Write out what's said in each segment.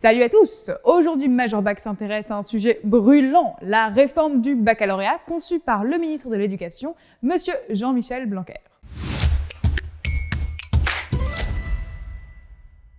Salut à tous! Aujourd'hui, Major Bac s'intéresse à un sujet brûlant, la réforme du baccalauréat conçue par le ministre de l'Éducation, Monsieur Jean-Michel Blanquer.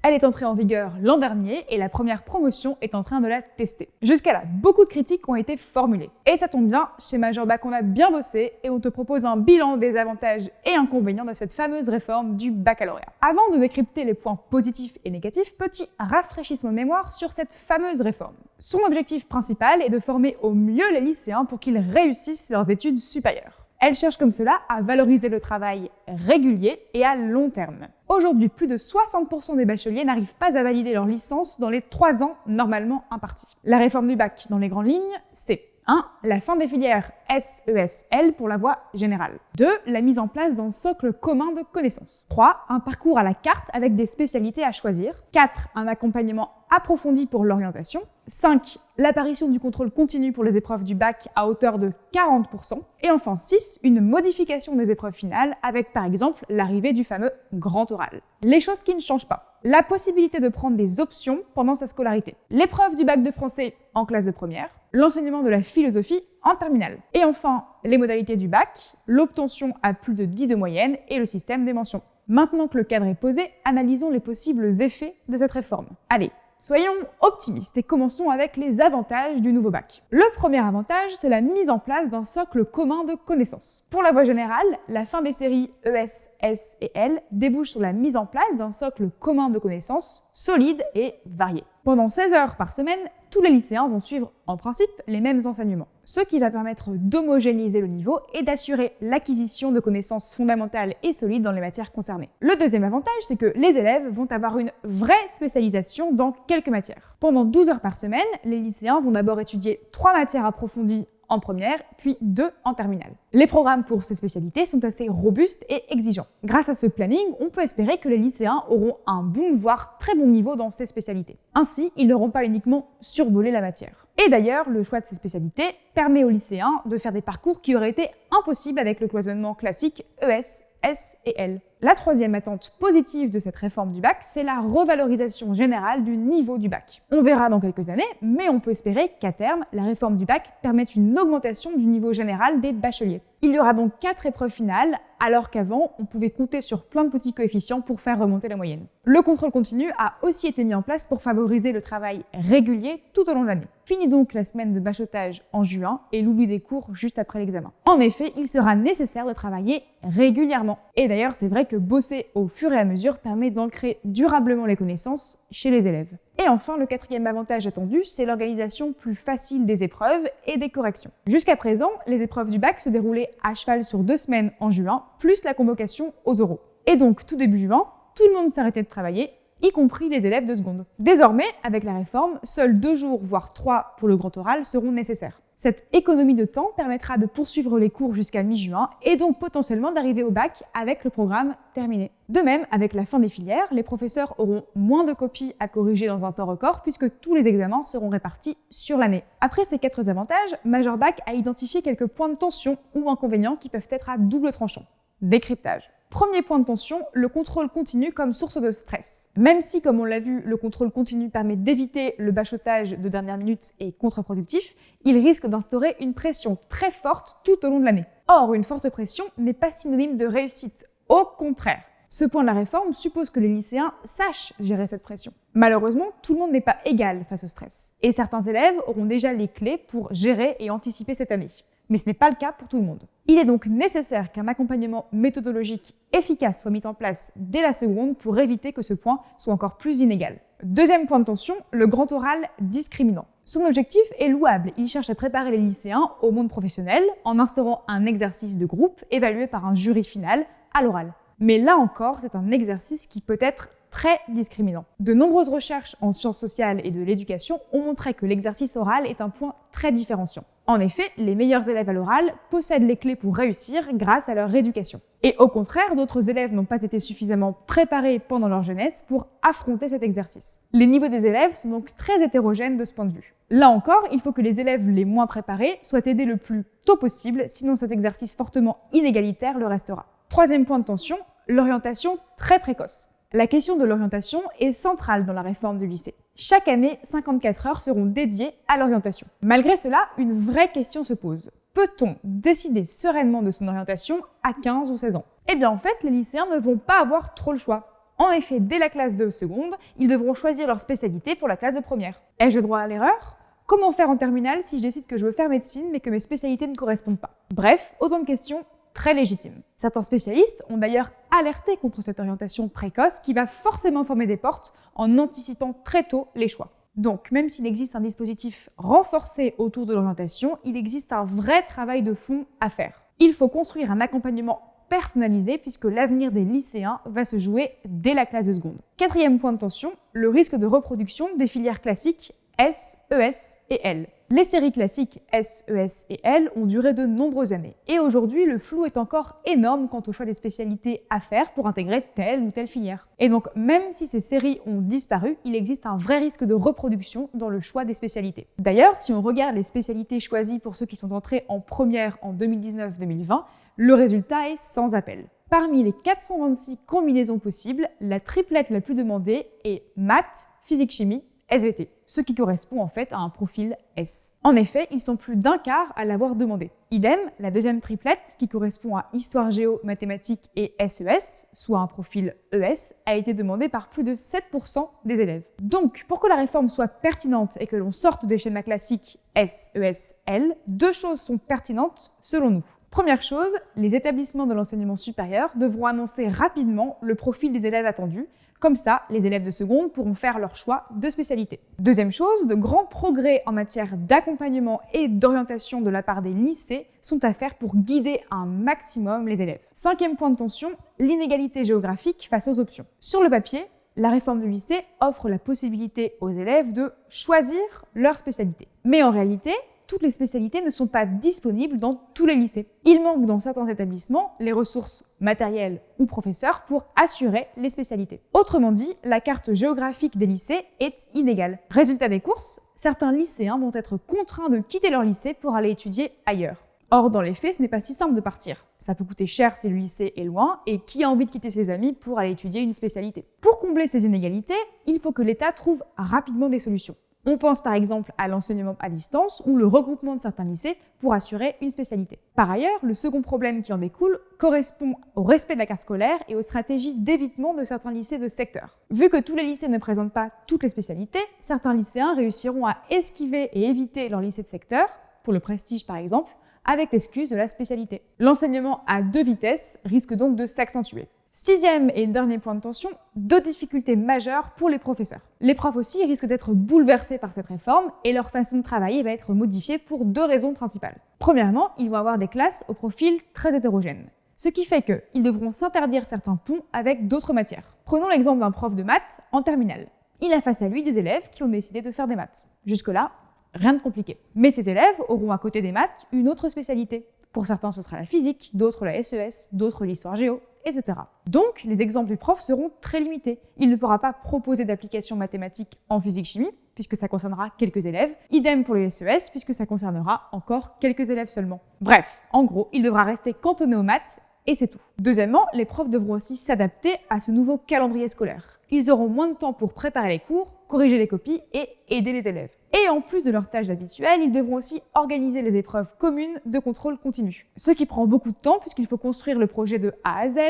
Elle est entrée en vigueur l'an dernier et la première promotion est en train de la tester. Jusqu'à là, beaucoup de critiques ont été formulées. Et ça tombe bien, chez Major Bac on a bien bossé et on te propose un bilan des avantages et inconvénients de cette fameuse réforme du baccalauréat. Avant de décrypter les points positifs et négatifs, petit rafraîchissement de mémoire sur cette fameuse réforme. Son objectif principal est de former au mieux les lycéens pour qu'ils réussissent leurs études supérieures. Elle cherche comme cela à valoriser le travail régulier et à long terme. Aujourd'hui, plus de 60% des bacheliers n'arrivent pas à valider leur licence dans les 3 ans normalement impartis. La réforme du bac, dans les grandes lignes, c'est 1. La fin des filières SES-L pour la voie générale. 2. La mise en place d'un socle commun de connaissances. 3. Un parcours à la carte avec des spécialités à choisir. 4. Un accompagnement approfondi pour l'orientation. 5. L'apparition du contrôle continu pour les épreuves du bac à hauteur de 40%. Et enfin 6. Une modification des épreuves finales avec par exemple l'arrivée du fameux grand oral. Les choses qui ne changent pas. La possibilité de prendre des options pendant sa scolarité. L'épreuve du bac de français en classe de première. L'enseignement de la philosophie en terminale. Et enfin, les modalités du bac, l'obtention à plus de 10 de moyenne et le système des mentions. Maintenant que le cadre est posé, analysons les possibles effets de cette réforme. Allez, soyons optimistes et commençons avec les avantages du nouveau bac. Le premier avantage, c'est la mise en place d'un socle commun de connaissances. Pour la voie générale, la fin des séries ES, S et L débouche sur la mise en place d'un socle commun de connaissances solide et varié. Pendant 16 heures par semaine, tous les lycéens vont suivre en principe les mêmes enseignements, ce qui va permettre d'homogénéiser le niveau et d'assurer l'acquisition de connaissances fondamentales et solides dans les matières concernées. Le deuxième avantage, c'est que les élèves vont avoir une vraie spécialisation dans quelques matières. Pendant 12 heures par semaine, les lycéens vont d'abord étudier 3 matières approfondies en première, puis 2 en terminale. Les programmes pour ces spécialités sont assez robustes et exigeants. Grâce à ce planning, on peut espérer que les lycéens auront un bon, voire très bon niveau dans ces spécialités. Ainsi, ils n'auront pas uniquement survolé la matière. Et d'ailleurs, le choix de ces spécialités permet aux lycéens de faire des parcours qui auraient été impossibles avec le cloisonnement classique ES, S et L. La troisième attente positive de cette réforme du bac, c'est la revalorisation générale du niveau du bac. On verra dans quelques années, mais on peut espérer qu'à terme, la réforme du bac permette une augmentation du niveau général des bacheliers. Il y aura donc 4 épreuves finales, alors qu'avant, on pouvait compter sur plein de petits coefficients pour faire remonter la moyenne. Le contrôle continu a aussi été mis en place pour favoriser le travail régulier tout au long de l'année. Fini donc la semaine de bachotage en juin et l'oubli des cours juste après l'examen. En effet, il sera nécessaire de travailler régulièrement. Et d'ailleurs, c'est vrai que bosser au fur et à mesure permet d'ancrer durablement les connaissances chez les élèves. Et enfin, le quatrième avantage attendu, c'est l'organisation plus facile des épreuves et des corrections. Jusqu'à présent, les épreuves du bac se déroulaient à cheval sur 2 semaines en juin, plus la convocation aux oraux. Et donc, tout début juin, tout le monde s'arrêtait de travailler, y compris les élèves de seconde. Désormais, avec la réforme, seuls 2 jours, voire 3 pour le grand oral seront nécessaires. Cette économie de temps permettra de poursuivre les cours jusqu'à mi-juin et donc potentiellement d'arriver au bac avec le programme terminé. De même, avec la fin des filières, les professeurs auront moins de copies à corriger dans un temps record puisque tous les examens seront répartis sur l'année. Après ces 4 avantages, Major Bac a identifié quelques points de tension ou inconvénients qui peuvent être à double tranchant. Décryptage. Premier point de tension, le contrôle continu comme source de stress. Même si, comme on l'a vu, le contrôle continu permet d'éviter le bachotage de dernière minute et contre-productif, il risque d'instaurer une pression très forte tout au long de l'année. Or, une forte pression n'est pas synonyme de réussite. Au contraire. Ce point de la réforme suppose que les lycéens sachent gérer cette pression. Malheureusement, tout le monde n'est pas égal face au stress. Et certains élèves auront déjà les clés pour gérer et anticiper cette année. Mais ce n'est pas le cas pour tout le monde. Il est donc nécessaire qu'un accompagnement méthodologique efficace soit mis en place dès la seconde pour éviter que ce point soit encore plus inégal. Deuxième point de tension, le grand oral discriminant. Son objectif est louable. Il cherche à préparer les lycéens au monde professionnel en instaurant un exercice de groupe évalué par un jury final à l'oral. Mais là encore, c'est un exercice qui peut être très discriminant. De nombreuses recherches en sciences sociales et de l'éducation ont montré que l'exercice oral est un point très différenciant. En effet, les meilleurs élèves à l'oral possèdent les clés pour réussir grâce à leur éducation. Et au contraire, d'autres élèves n'ont pas été suffisamment préparés pendant leur jeunesse pour affronter cet exercice. Les niveaux des élèves sont donc très hétérogènes de ce point de vue. Là encore, il faut que les élèves les moins préparés soient aidés le plus tôt possible, sinon cet exercice fortement inégalitaire le restera. Troisième point de tension, l'orientation très précoce. La question de l'orientation est centrale dans la réforme du lycée. Chaque année, 54 heures seront dédiées à l'orientation. Malgré cela, une vraie question se pose. Peut-on décider sereinement de son orientation à 15 ou 16 ans? Eh bien en fait, les lycéens ne vont pas avoir trop le choix. En effet, dès la classe de seconde, ils devront choisir leur spécialité pour la classe de première. Ai-je droit à l'erreur? Comment faire en terminale si je décide que je veux faire médecine mais que mes spécialités ne correspondent pas? Bref, autant de questions très légitimes. Certains spécialistes ont d'ailleurs alerté contre cette orientation précoce qui va forcément former des portes en anticipant très tôt les choix. Donc, même s'il existe un dispositif renforcé autour de l'orientation, il existe un vrai travail de fond à faire. Il faut construire un accompagnement personnalisé puisque l'avenir des lycéens va se jouer dès la classe de seconde. Quatrième point de tension, le risque de reproduction des filières classiques S, ES et L. Les séries classiques S, ES et L ont duré de nombreuses années. Et aujourd'hui, le flou est encore énorme quant au choix des spécialités à faire pour intégrer telle ou telle filière. Et donc, même si ces séries ont disparu, il existe un vrai risque de reproduction dans le choix des spécialités. D'ailleurs, si on regarde les spécialités choisies pour ceux qui sont entrés en première en 2019-2020, le résultat est sans appel. Parmi les 426 combinaisons possibles, la triplette la plus demandée est maths, physique-chimie, SVT, ce qui correspond en fait à un profil S. En effet, ils sont plus d'un quart à l'avoir demandé. Idem, la deuxième triplette, qui correspond à histoire géo, mathématiques et SES, soit un profil ES, a été demandée par plus de 7% des élèves. Donc, pour que la réforme soit pertinente et que l'on sorte des schémas classiques S, ES, L, deux choses sont pertinentes selon nous. Première chose, les établissements de l'enseignement supérieur devront annoncer rapidement le profil des élèves attendus. Comme ça, les élèves de seconde pourront faire leur choix de spécialité. Deuxième chose, de grands progrès en matière d'accompagnement et d'orientation de la part des lycées sont à faire pour guider un maximum les élèves. Cinquième point de tension, l'inégalité géographique face aux options. Sur le papier, la réforme du lycée offre la possibilité aux élèves de choisir leur spécialité. Mais en réalité, toutes les spécialités ne sont pas disponibles dans tous les lycées. Il manque dans certains établissements les ressources matérielles ou professeurs pour assurer les spécialités. Autrement dit, la carte géographique des lycées est inégale. Résultat des courses, certains lycéens vont être contraints de quitter leur lycée pour aller étudier ailleurs. Or, dans les faits, ce n'est pas si simple de partir. Ça peut coûter cher si le lycée est loin, et qui a envie de quitter ses amis pour aller étudier une spécialité? Pour combler ces inégalités, il faut que l'État trouve rapidement des solutions. On pense par exemple à l'enseignement à distance ou le regroupement de certains lycées pour assurer une spécialité. Par ailleurs, le second problème qui en découle correspond au respect de la carte scolaire et aux stratégies d'évitement de certains lycées de secteur. Vu que tous les lycées ne présentent pas toutes les spécialités, certains lycéens réussiront à esquiver et éviter leur lycée de secteur, pour le prestige par exemple, avec l'excuse de la spécialité. L'enseignement à deux vitesses risque donc de s'accentuer. Sixième et dernier point de tension, deux difficultés majeures pour les professeurs. Les profs aussi risquent d'être bouleversés par cette réforme et leur façon de travailler va être modifiée pour deux raisons principales. Premièrement, ils vont avoir des classes au profil très hétérogène, ce qui fait qu'ils devront s'interdire certains ponts avec d'autres matières. Prenons l'exemple d'un prof de maths en terminale. Il a face à lui des élèves qui ont décidé de faire des maths. Jusque-là, rien de compliqué. Mais ces élèves auront à côté des maths une autre spécialité. Pour certains, ce sera la physique, d'autres la SES, d'autres l'histoire géo, etc. Donc, les exemples du prof seront très limités. Il ne pourra pas proposer d'applications mathématiques en physique-chimie, puisque ça concernera quelques élèves. Idem pour les SES, puisque ça concernera encore quelques élèves seulement. Bref, en gros, il devra rester cantonné aux maths, et c'est tout. Deuxièmement, les profs devront aussi s'adapter à ce nouveau calendrier scolaire. Ils auront moins de temps pour préparer les cours, corriger les copies et aider les élèves. Et en plus de leurs tâches habituelles, ils devront aussi organiser les épreuves communes de contrôle continu. Ce qui prend beaucoup de temps puisqu'il faut construire le projet de A à Z,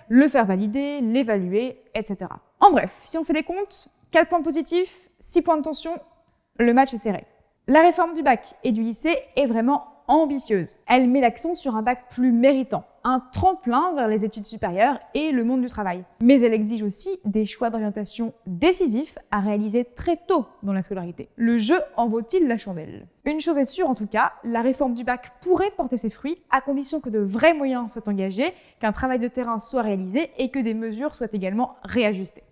le faire valider, l'évaluer, etc. En bref, si on fait les comptes, 4 points positifs, 6 points de tension, le match est serré. La réforme du bac et du lycée est vraiment ambitieuse. Elle met l'accent sur un bac plus méritant, un tremplin vers les études supérieures et le monde du travail. Mais elle exige aussi des choix d'orientation décisifs à réaliser très tôt dans la scolarité. Le jeu en vaut-il la chandelle? Une chose est sûre en tout cas, la réforme du bac pourrait porter ses fruits à condition que de vrais moyens soient engagés, qu'un travail de terrain soit réalisé et que des mesures soient également réajustées.